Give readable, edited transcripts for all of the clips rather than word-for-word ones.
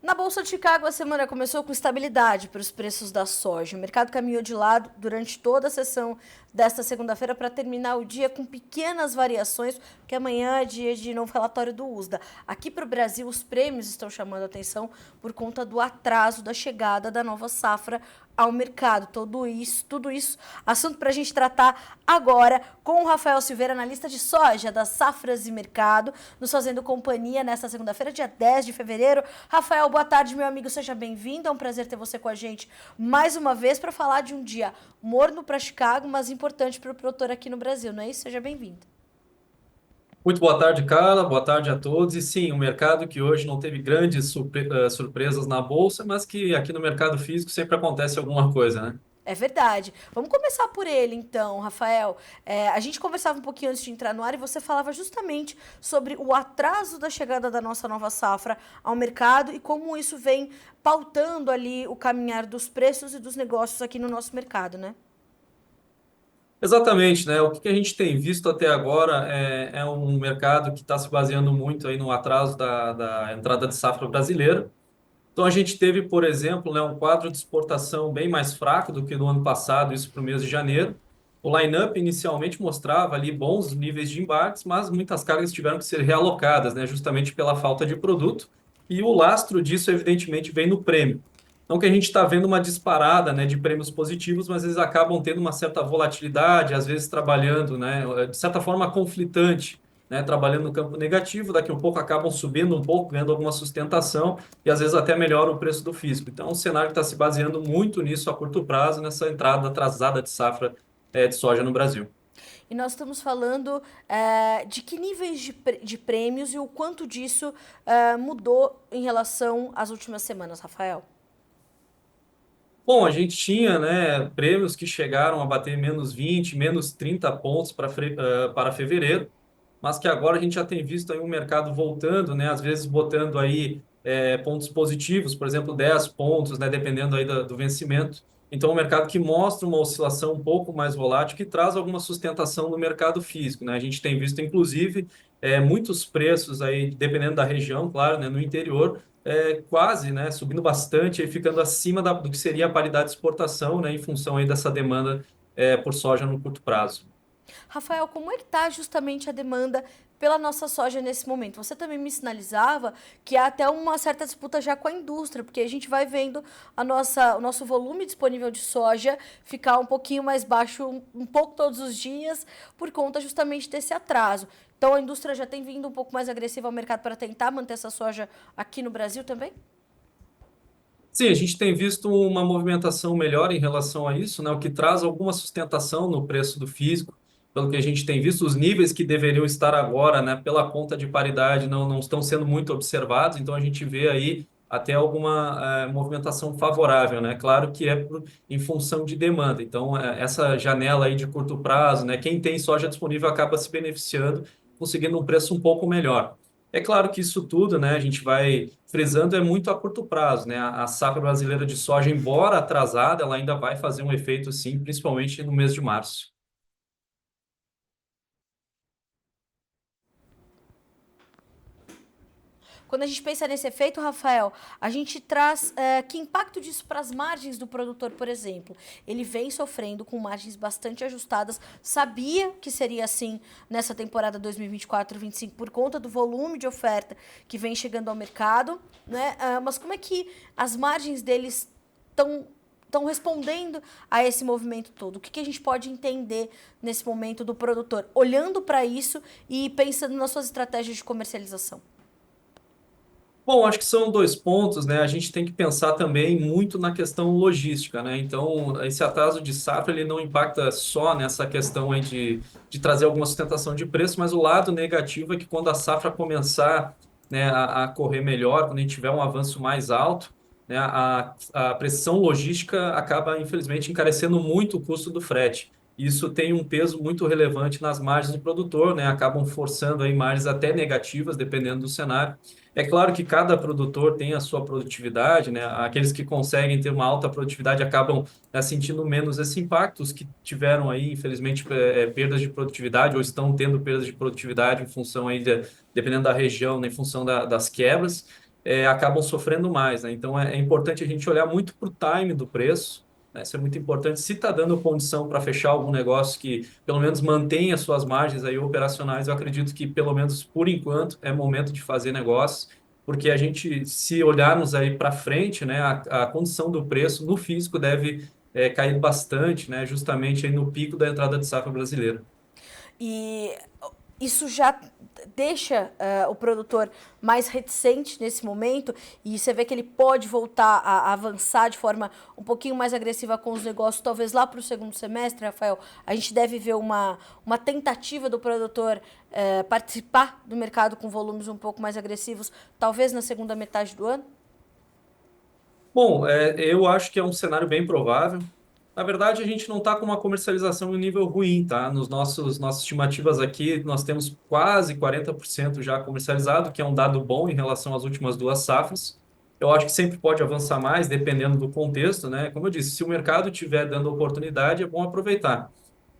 Na Bolsa de Chicago, a semana começou com estabilidade para os preços da soja. O mercado caminhou de lado durante toda a sessão desta segunda-feira para terminar o dia com pequenas variações, porque amanhã é dia de novo relatório do USDA. Aqui para o Brasil, os prêmios estão chamando a atenção por conta do atraso da chegada da nova safra ao mercado. Tudo isso, assunto para a gente tratar agora com o Rafael Silveira, analista de soja das Safras e Mercado, nos fazendo companhia nesta segunda-feira, dia 10 de fevereiro. Rafael, boa tarde, meu amigo, seja bem-vindo. É um prazer ter você com a gente mais uma vez para falar de um dia morno para Chicago, mas importante para o produtor aqui no Brasil, não é isso? Seja bem-vindo. Muito boa tarde, Carla. Boa tarde a todos. E sim, um mercado que hoje não teve grandes surpresas na bolsa, mas que aqui no mercado físico sempre acontece alguma coisa, né? É verdade. Vamos começar por ele, então, Rafael. A gente conversava um pouquinho antes de entrar no ar e você falava justamente sobre o atraso da chegada da nossa nova safra ao mercado e como isso vem pautando ali o caminhar dos preços e dos negócios aqui no nosso mercado, né? Exatamente, né? O que a gente tem visto até agora é um mercado que está se baseando muito aí no atraso da entrada de safra brasileira. Então a gente teve, por exemplo, né, um quadro de exportação bem mais fraco do que no ano passado, isso para o mês de janeiro. O line-up inicialmente mostrava ali bons níveis de embarques, mas muitas cargas tiveram que ser realocadas, né, justamente pela falta de produto. E o lastro disso, evidentemente, vem no prêmio. Então, que a gente está vendo uma disparada, né, de prêmios positivos, mas eles acabam tendo uma certa volatilidade, às vezes trabalhando, né, de certa forma conflitante, né, trabalhando no campo negativo, daqui a um pouco acabam subindo um pouco, ganhando alguma sustentação e às vezes até melhora o preço do físico. Então, o cenário está se baseando muito nisso a curto prazo, nessa entrada atrasada de safra de soja no Brasil. E nós estamos falando de que níveis de prêmios e o quanto disso mudou em relação às últimas semanas, Rafael. Bom, a gente tinha, né, prêmios que chegaram a bater menos 20, menos 30 pontos para fevereiro, mas que agora a gente já tem visto aí um mercado voltando, né, às vezes botando aí pontos positivos, por exemplo, 10 pontos, né, dependendo aí do vencimento. Então, um mercado que mostra uma oscilação um pouco mais volátil, que traz alguma sustentação no mercado físico, né? A gente tem visto, inclusive, muitos preços aí, dependendo da região, claro, né, no interior, quase, né, subindo bastante e ficando acima do que seria a paridade de exportação, né, em função aí dessa demanda por soja no curto prazo. Rafael, como é que está justamente a demanda pela nossa soja nesse momento? Você também me sinalizava que há até uma certa disputa já com a indústria, porque a gente vai vendo o nosso volume disponível de soja ficar um pouquinho mais baixo, um pouco todos os dias, por conta justamente desse atraso. Então a indústria já tem vindo um pouco mais agressiva ao mercado para tentar manter essa soja aqui no Brasil também? Sim, a gente tem visto uma movimentação melhor em relação a isso, né, o que traz alguma sustentação no preço do físico, pelo que a gente tem visto, os níveis que deveriam estar agora, né, pela conta de paridade não estão sendo muito observados, então a gente vê aí até alguma movimentação favorável, né? Claro que em função de demanda. Então, essa janela aí de curto prazo, né, quem tem soja disponível acaba se beneficiando, conseguindo um preço um pouco melhor. É claro que isso tudo, né, a gente vai frisando, é muito a curto prazo, né? A safra brasileira de soja, embora atrasada, ela ainda vai fazer um efeito, sim, principalmente no mês de março. Quando a gente pensa nesse efeito, Rafael, a gente traz que impacto disso para as margens do produtor, por exemplo. Ele vem sofrendo com margens bastante ajustadas, sabia que seria assim nessa temporada 2024-25 por conta do volume de oferta que vem chegando ao mercado, né? Mas como é que as margens deles estão respondendo a esse movimento todo? O que a gente pode entender nesse momento do produtor, olhando para isso e pensando nas suas estratégias de comercialização? Bom, acho que são dois pontos, né? A gente tem que pensar também muito na questão logística, né? Então, esse atraso de safra, ele não impacta só nessa questão aí de trazer alguma sustentação de preço, mas o lado negativo é que quando a safra começar, né, a correr melhor, quando a gente tiver um avanço mais alto, né, a pressão logística acaba, infelizmente, encarecendo muito o custo do frete. Isso tem um peso muito relevante nas margens do produtor, né? Acabam forçando aí margens até negativas, dependendo do cenário. É claro que cada produtor tem a sua produtividade, né? Aqueles que conseguem ter uma alta produtividade acabam, né, sentindo menos esse impacto. Os que tiveram aí, infelizmente, perdas de produtividade ou estão tendo perdas de produtividade em função aí, dependendo da região, né, em função das quebras. acabam sofrendo mais, né? Então é importante a gente olhar muito para o time do preço, né? Isso é muito importante. Se está dando condição para fechar algum negócio que pelo menos mantenha as suas margens aí operacionais, eu acredito que pelo menos por enquanto é momento de fazer negócio, porque a gente, se olharmos aí para frente, né, a condição do preço no físico deve cair bastante, né? Justamente aí no pico da entrada de safra brasileira. E isso já deixa o produtor mais reticente nesse momento e você vê que ele pode voltar a avançar de forma um pouquinho mais agressiva com os negócios, talvez lá para o segundo semestre, Rafael. A gente deve ver uma tentativa do produtor participar do mercado com volumes um pouco mais agressivos, talvez na segunda metade do ano? Bom, eu acho que é um cenário bem provável. Na verdade, a gente não está com uma comercialização em nível ruim, tá? Nossas estimativas aqui, nós temos quase 40% já comercializado, que é um dado bom em relação às últimas duas safras. Eu acho que sempre pode avançar mais, dependendo do contexto, né? Como eu disse, se o mercado estiver dando oportunidade, é bom aproveitar.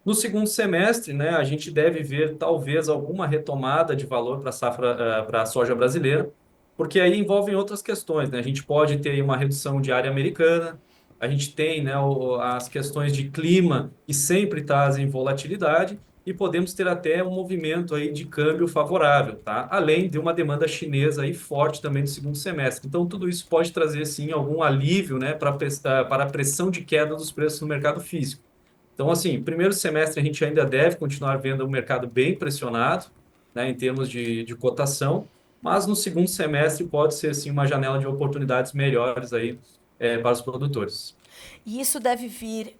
No segundo semestre, né, a gente deve ver talvez alguma retomada de valor para a safra, para a soja brasileira, porque aí envolvem outras questões, né? A gente pode ter aí uma redução de área americana, a gente tem, né, as questões de clima que sempre trazem volatilidade e podemos ter até um movimento aí de câmbio favorável, tá? Além de uma demanda chinesa aí forte também no segundo semestre. Então, tudo isso pode trazer, sim, algum alívio, né, para a pressão de queda dos preços no mercado físico. Então, assim, primeiro semestre a gente ainda deve continuar vendo o mercado bem pressionado, né, em termos de cotação, mas no segundo semestre pode ser, sim, uma janela de oportunidades melhores aí, para os produtores. E isso deve vir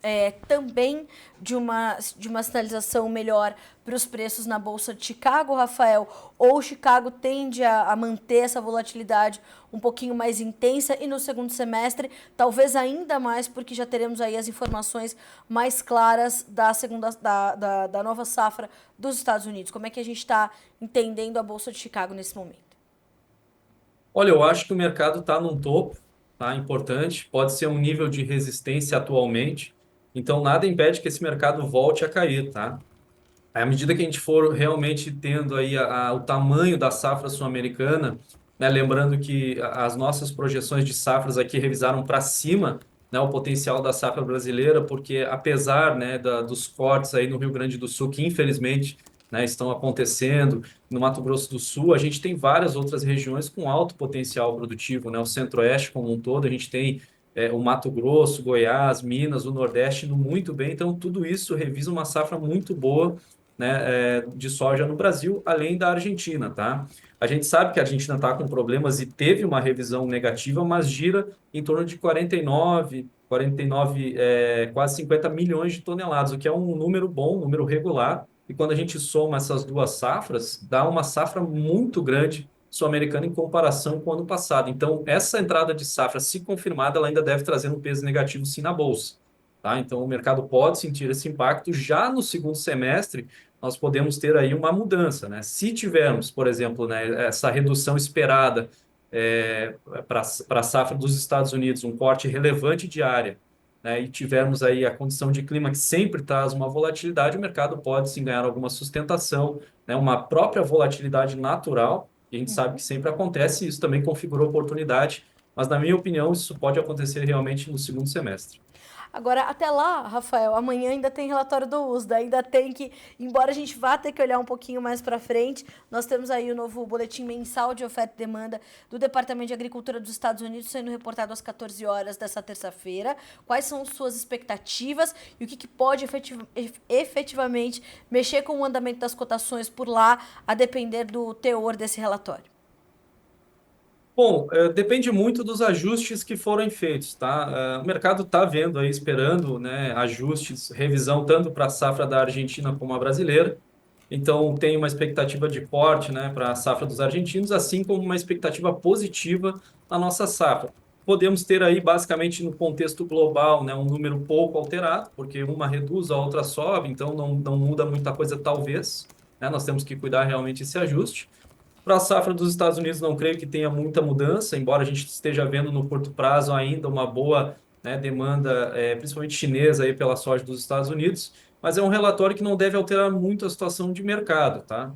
também de uma sinalização melhor para os preços na Bolsa de Chicago, Rafael? Ou Chicago tende a manter essa volatilidade um pouquinho mais intensa e no segundo semestre, talvez ainda mais, porque já teremos aí as informações mais claras da nova safra dos Estados Unidos. Como é que a gente está entendendo a Bolsa de Chicago nesse momento? Olha, eu acho que o mercado está num topo, tá? Importante, pode ser um nível de resistência atualmente, então nada impede que esse mercado volte a cair, tá? À medida que a gente for realmente tendo aí o tamanho da safra sul-americana, né, lembrando que as nossas projeções de safras aqui revisaram para cima, né, o potencial da safra brasileira, porque apesar, né, dos cortes aí no Rio Grande do Sul, que infelizmente, né, estão acontecendo, no Mato Grosso do Sul, a gente tem várias outras regiões com alto potencial produtivo, né, o Centro-Oeste como um todo, a gente tem o Mato Grosso, Goiás, Minas, o Nordeste indo muito bem, então tudo isso revisa uma safra muito boa, né, de soja no Brasil, além da Argentina, tá? A gente sabe que a Argentina está com problemas e teve uma revisão negativa, mas gira em torno de 49, quase 50 milhões de toneladas, o que é um número bom, um número regular. E quando a gente soma essas duas safras, dá uma safra muito grande sul-americana em comparação com o ano passado. Então, essa entrada de safra, se confirmada, ela ainda deve trazer um peso negativo sim na bolsa. Tá? Então, o mercado pode sentir esse impacto já no segundo semestre, nós podemos ter aí uma mudança, né? Se tivermos, por exemplo, né, essa redução esperada para a safra dos Estados Unidos, um corte relevante de área, né, e tivermos aí a condição de clima que sempre traz uma volatilidade, o mercado pode sim ganhar alguma sustentação, né, uma própria volatilidade natural, e a gente sabe que sempre acontece, e isso também configura oportunidade, mas na minha opinião, isso pode acontecer realmente no segundo semestre. Agora, até lá, Rafael, amanhã ainda tem relatório do USDA, ainda tem que, embora a gente vá ter que olhar um pouquinho mais para frente, nós temos aí o novo boletim mensal de oferta e demanda do Departamento de Agricultura dos Estados Unidos sendo reportado às 14 horas dessa terça-feira. Quais são suas expectativas e o que pode efetivamente mexer com o andamento das cotações por lá, a depender do teor desse relatório? Bom, depende muito dos ajustes que forem feitos, tá? O mercado está vendo aí, esperando, né, ajustes, revisão tanto para a safra da Argentina como a brasileira. Então, tem uma expectativa de corte, né, para a safra dos argentinos, assim como uma expectativa positiva na nossa safra. Podemos ter aí, basicamente, no contexto global, né, um número pouco alterado, porque uma reduz, a outra sobe, então não muda muita coisa, talvez. Né? Nós temos que cuidar realmente esse ajuste. Para a safra dos Estados Unidos, não creio que tenha muita mudança, embora a gente esteja vendo no curto prazo ainda uma boa, né, demanda, principalmente chinesa, aí pela soja dos Estados Unidos, mas é um relatório que não deve alterar muito a situação de mercado, tá?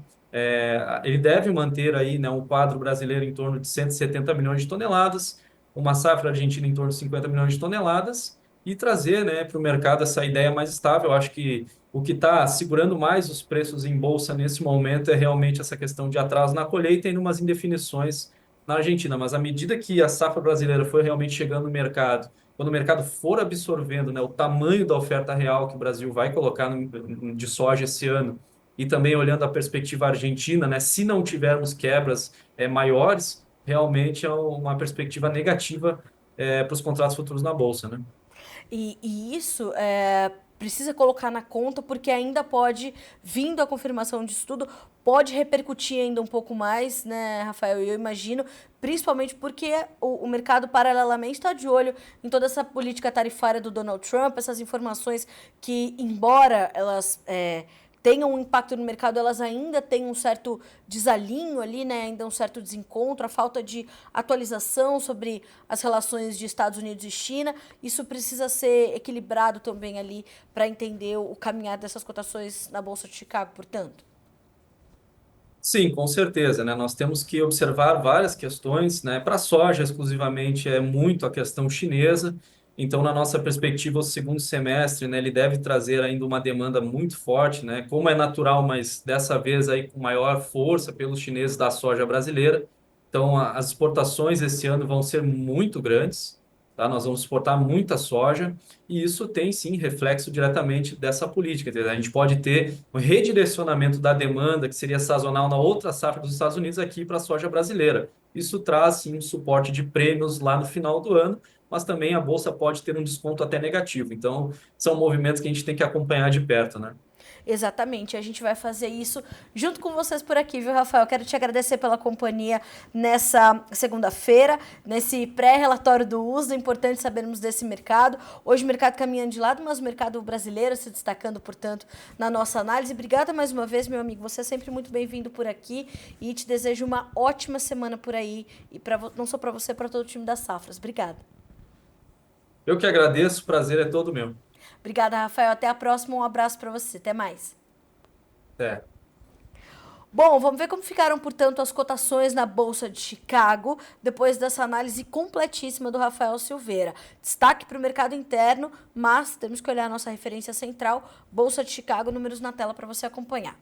Ele deve manter aí, né, um quadro brasileiro em torno de 170 milhões de toneladas, uma safra argentina em torno de 50 milhões de toneladas, e trazer, né, para o mercado essa ideia mais estável. Eu acho que o que está segurando mais os preços em bolsa nesse momento é realmente essa questão de atraso na colheita e umas indefinições na Argentina. Mas à medida que a safra brasileira for realmente chegando no mercado, quando o mercado for absorvendo, né, o tamanho da oferta real que o Brasil vai colocar de soja esse ano, e também olhando a perspectiva argentina, né, se não tivermos quebras maiores, realmente é uma perspectiva negativa para os contratos futuros na Bolsa, né? E isso precisa colocar na conta, porque ainda pode, vindo a confirmação disso tudo, pode repercutir ainda um pouco mais, né, Rafael? Eu imagino, principalmente porque o mercado paralelamente está de olho em toda essa política tarifária do Donald Trump, essas informações que, embora elas tenham um impacto no mercado, elas ainda têm um certo desalinho ali, né? Ainda um certo desencontro, a falta de atualização sobre as relações de Estados Unidos e China. Isso precisa ser equilibrado também ali para entender o caminhar dessas cotações na Bolsa de Chicago, portanto. Sim, com certeza, né? Nós temos que observar várias questões, né? Para a soja, exclusivamente, é muito a questão chinesa. Então, na nossa perspectiva, o segundo semestre, né, ele deve trazer ainda uma demanda muito forte, né? Como é natural, mas dessa vez aí com maior força pelos chineses da soja brasileira. Então, as exportações esse ano vão ser muito grandes, tá? Nós vamos exportar muita soja. E isso tem sim reflexo diretamente dessa política. Entendeu? A gente pode ter um redirecionamento da demanda, que seria sazonal na outra safra dos Estados Unidos, aqui para a soja brasileira. Isso traz sim um suporte de prêmios lá no final do ano, mas também a bolsa pode ter um desconto até negativo. Então, são movimentos que a gente tem que acompanhar de perto, né? Exatamente, a gente vai fazer isso junto com vocês por aqui, viu, Rafael? Quero te agradecer pela companhia nessa segunda-feira, nesse pré-relatório do uso. É importante sabermos desse mercado. Hoje o mercado caminhando de lado, mas o mercado brasileiro se destacando, portanto, na nossa análise. Obrigada mais uma vez, meu amigo. Você é sempre muito bem-vindo por aqui e te desejo uma ótima semana por aí, e não só para você, para todo o time das Safras. Obrigada. Eu que agradeço, o prazer é todo meu. Obrigada, Rafael. Até a próxima. Um abraço para você. Até mais. Até. Bom, vamos ver como ficaram, portanto, as cotações na Bolsa de Chicago, depois dessa análise completíssima do Rafael Silveira. Destaque para o mercado interno, mas temos que olhar a nossa referência central, Bolsa de Chicago, números na tela para você acompanhar.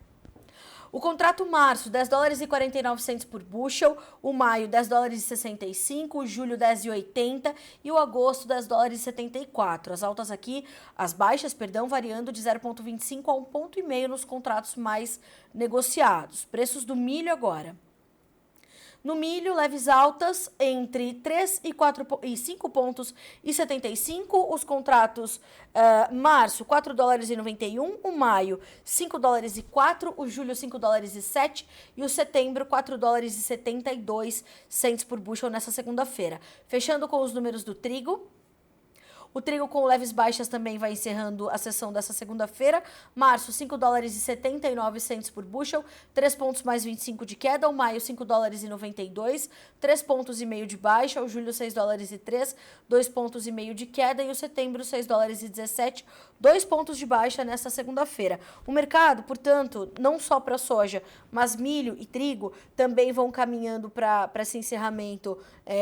O contrato março, 10 dólares e 49 centos por bushel, o maio, 10 dólares e 65, o julho, 10 e 80 e o agosto, 10 dólares e 74. As altas aqui, as baixas, perdão, variando de 0,25 a 1,5 nos contratos mais negociados. Preços do milho agora. No milho, leves altas entre 3 e 5 pontos e 75. Os contratos março, 4 dólares e 91. O maio, 5 dólares e 4. O julho, 5 dólares e 7. E o setembro, 4 dólares e 72 centos por bushel nessa segunda-feira. Fechando com os números do trigo. O trigo com leves baixas também vai encerrando a sessão dessa segunda-feira. Março, 5 dólares e 79 centos por bushel, 3 pontos mais 25 de queda. O maio, 5 dólares e 92, 3 pontos e meio de baixa. O julho, 6 dólares e 3, 2 pontos e meio de queda. E o setembro, 6 dólares e 17, 2 pontos de baixa nessa segunda-feira. O mercado, portanto, não só para soja, mas milho e trigo também vão caminhando para esse encerramento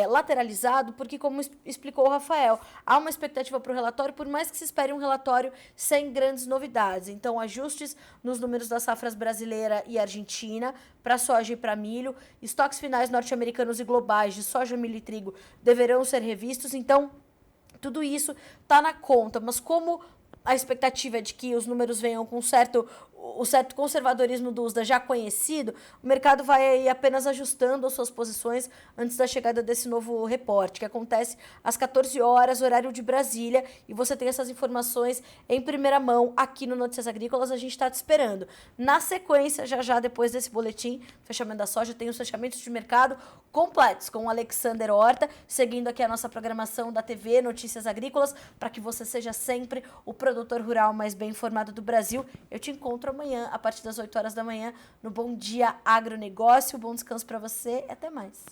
lateralizado, porque, como explicou o Rafael, há uma expectativa para o relatório, por mais que se espere um relatório sem grandes novidades. Então, ajustes nos números das safras brasileira e argentina, para soja e para milho, estoques finais norte-americanos e globais de soja, milho e trigo deverão ser revistos. Então, tudo isso está na conta, mas como a expectativa é de que os números venham com o certo conservadorismo do USDA já conhecido, o mercado vai apenas ajustando as suas posições antes da chegada desse novo reporte, que acontece às 14 horas, horário de Brasília, e você tem essas informações em primeira mão aqui no Notícias Agrícolas. A gente está te esperando. Na sequência, já depois desse boletim, fechamento da soja, tem os fechamentos de mercado completos com o Alexander Horta, seguindo aqui a nossa programação da TV Notícias Agrícolas, para que você seja sempre o produtor rural mais bem informado do Brasil. Eu te encontro amanhã, a partir das 8 horas da manhã, no Bom Dia Agronegócio. Bom descanso para você e até mais.